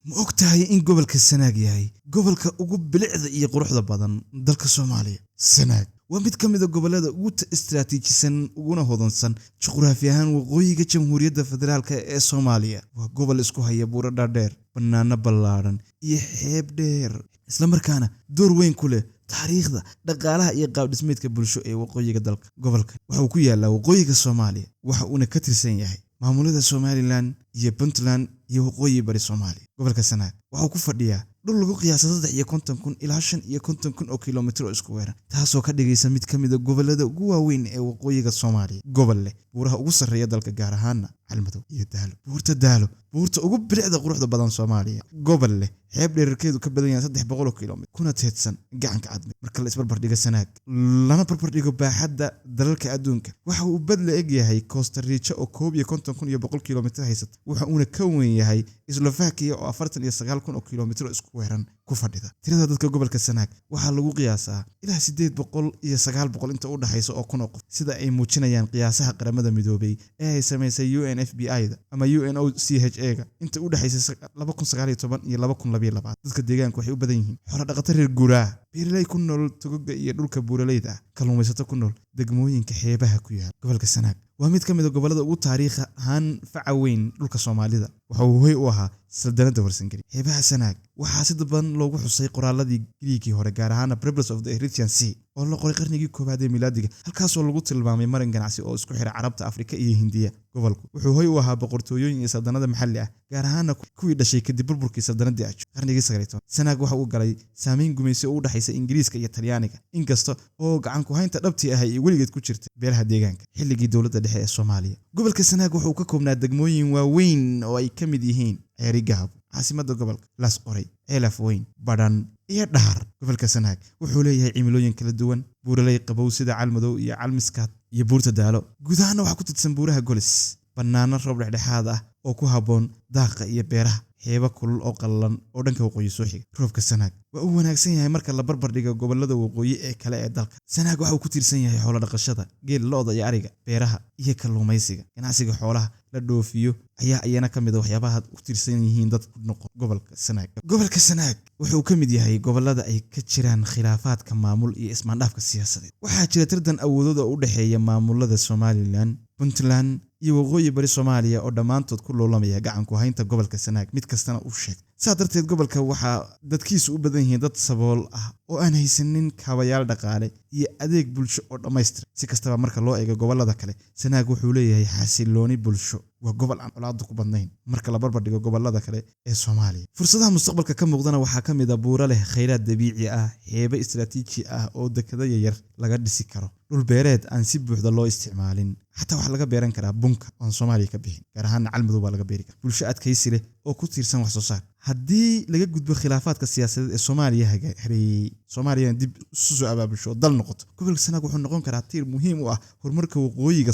ma ogtahay in gobolka Sanaag yahay gobolka ugu bilicda iyo quruxda badan dalka Soomaaliya? Sanaag waa mid ka mid ah gobollada ugu istiraatiijisan uguna hodansan juqraafi ahaan waqooyiga Jamhuuriyadda Federaalka ee Soomaaliya. Waa gobol isku haya buuro dhaadheer, bannaano ballaaran iyo xeeb dheer, isla markaana door weyn ku leh taariikhda, dhaqaalaha iyo qaab dhismeedka bulsho ee waqooyiga dalka. Gobolka waxa uu ku yaalaa waqooyiga Soomaaliya, waxa uuna ka tirsan yahay maamulada Somaliland iyo Puntland iyo waqooyi bari Soomaaliya. Gobolka Sanaag waxa uu ku fadhiyaa dhul lagu qiyaasay 350,000 ilaa 55,000 oo kiiloomitir oo isku weerar, taasoo ka dhigaysa mid ka mid ah gobollada ugu waaweyn ee waqooyiga Soomaaliya. Gobol leh buuraha ugu sarreeya dalka, gaar ahaan Galmudug iyo Daalo. Buurta Daalo, buurta ugu bilicda quruxda badan Soomaaliya. Gobol leh xeeb dhererkeedu ka badan yahay 300 kiiloomitir, kuna teedsan gacanka Cadmeed. Marka la isbarbar dhigo Sanaag lana barbar dhigo baaxadda dalalka adduunka, waxa uu bad la eg yahay Costa Rica oo 51,100 kiiloomitir haysata, waxa uuna ka weyn yahay Slovakia oo 49,000 kiiloomitir isku weeran ku fadhida. Tirada dadka gobolka Sanaag waxaa lagu qiyaasaa ilaa 800 iyo 900 inta u dhaxaysa oo kun oo qof, sida ay muujinayaan qiyaasaha qaramada midoobay ee ay sameysay UNFPA-da ama UNOCHA-ga inta u dhaxaysay 2019 iyo 2022. Dadka deegaanka waxay u badan yihiin xoolo dhaqato reer guuraa, beeraley ku nool togoga iyo dhulka buuraleyda ah, kalluumaysato ku nool degmooyinka xeebaha ku yaal. Gobolka Sanaag waa mid ka mid ah gobollada ugu taariikh ahaan faca weyn dhulka Soomaalida. Waxa uu hoy u ahaa saldanadda Warsangeli. Xeebaha Sanaag waxaa si badan loogu xusay qoraalladii Giriigii hore, gaar ahaan Pebbles of the Erythraean Sea oo la qoray qarnigii 1aad ee miilaadiga, halkaasoo lagu tilmaamay marin ganacsi oo isku xira Carabta, Afrika iyo Hindiya. Gobolku wuxuu hoy u ahaa boqortooyooyin iyo saldanado maxalli ah, gaar ahaan kuwii dhashay kadib burburkii saldanadii Ajo qarnigii 19. Sanaag waxa uu galay saameyn gumaysi oo u dhaxaysa Ingiriiska iyo Talyaaniga, inkasta oo gacan ku haynta dhabtii ah ay weligeed ku jirtay beelaha deegaanka xilligii dowladda dhexe ee Soomaaliya. Gobolka Sanaag wuxuu ka koobnaa degmooyin waaweyn oo ay ka mid yihiin Ceeri Gaab, caasimadda gobolka, Laas Qoray, Ceelaf Weyn, Badhan iyo Dhahar. Gobolka Sanaag wuxuu leeyahay cimilooyin kala duwan, buuraley qabow sida Galmudug iyo Calmiskaad iyo buurta Daalo. Guud ahaan waxa ku tidsan buuraha Golis, bannaano roob dhexdhexaad ah oo ku habboon daaqa iyo beeraha, xeebo kulul oo qallalan oo dhanka waqooyi soo xiga. Roobka Sanaag waa uu wanaagsan yahay marka la barbar dhigo gobollada waqooyi ee kale ee dalka. Sanaag waxa uu ku tiirsan yahay xoolo dhaqashada, geel, lo'da iyo ariga, beeraha iyo kalluumaysiga. Ganacsiga xoolaha la dhoofiyo ayana ka mid ah waxyaabaha ku tiirsan yihiin dad ku noqon gobolka Sanaag. Gobolka Sanaag wuxuu ka mid yahay gobollada ay ka jiraan khilaafaadka maamul iyo ismaandhaafka siyaasadeed. Waxaa jira tartan awoodooda u dhaxeeya maamulada Somaliland, Puntland iyo waqooyi bari Soomaaliya oo dhammaantood ku loolamaya gacan ku haynta gobolka Sanaag, mid kastana u sheeg. Sidaa darteed gobolka waxaa dadkiisu u badan yihiin dad sabool ah oo aan haysanin kaabayaal dhaqaale iyo adeeg bulsho oo dhammaystiran. Si kastaba marka loo eego gobollada kale, Sanaag wuxuu leeyahay xasillooni bulsho. Waa gobol aan colaado ku badnayn marka la barbar dhigo gobollada kale ee Soomaaliya. Fursadaha mustaqbalka ka muuqdana waxaa ka mid ah buuro leh kheyraad dabiici ah, xeebo istiraatiiji ah oo dekedda yar laga dhisi karo, dhul beereed aan si buuxda loo isticmaalin. Xataa waxaa laga beeran karaa bunka oo Soomaaliya ka bixin, gaar ahaan Galmudug baa laga beeri karaa. Bulsho adkaysi leh oo ku tiirsan wax soo saar. Haddii laga gudbo khilaafaadka siyaasadeed ee Soomaaliya hareeyay, Soomaaliya dib isu soo abaabusho dal noqoto, gobolka Sanaag wuxuu noqon karaa tiir muhiim u ah horumarka waqooyiga Soomaaliya.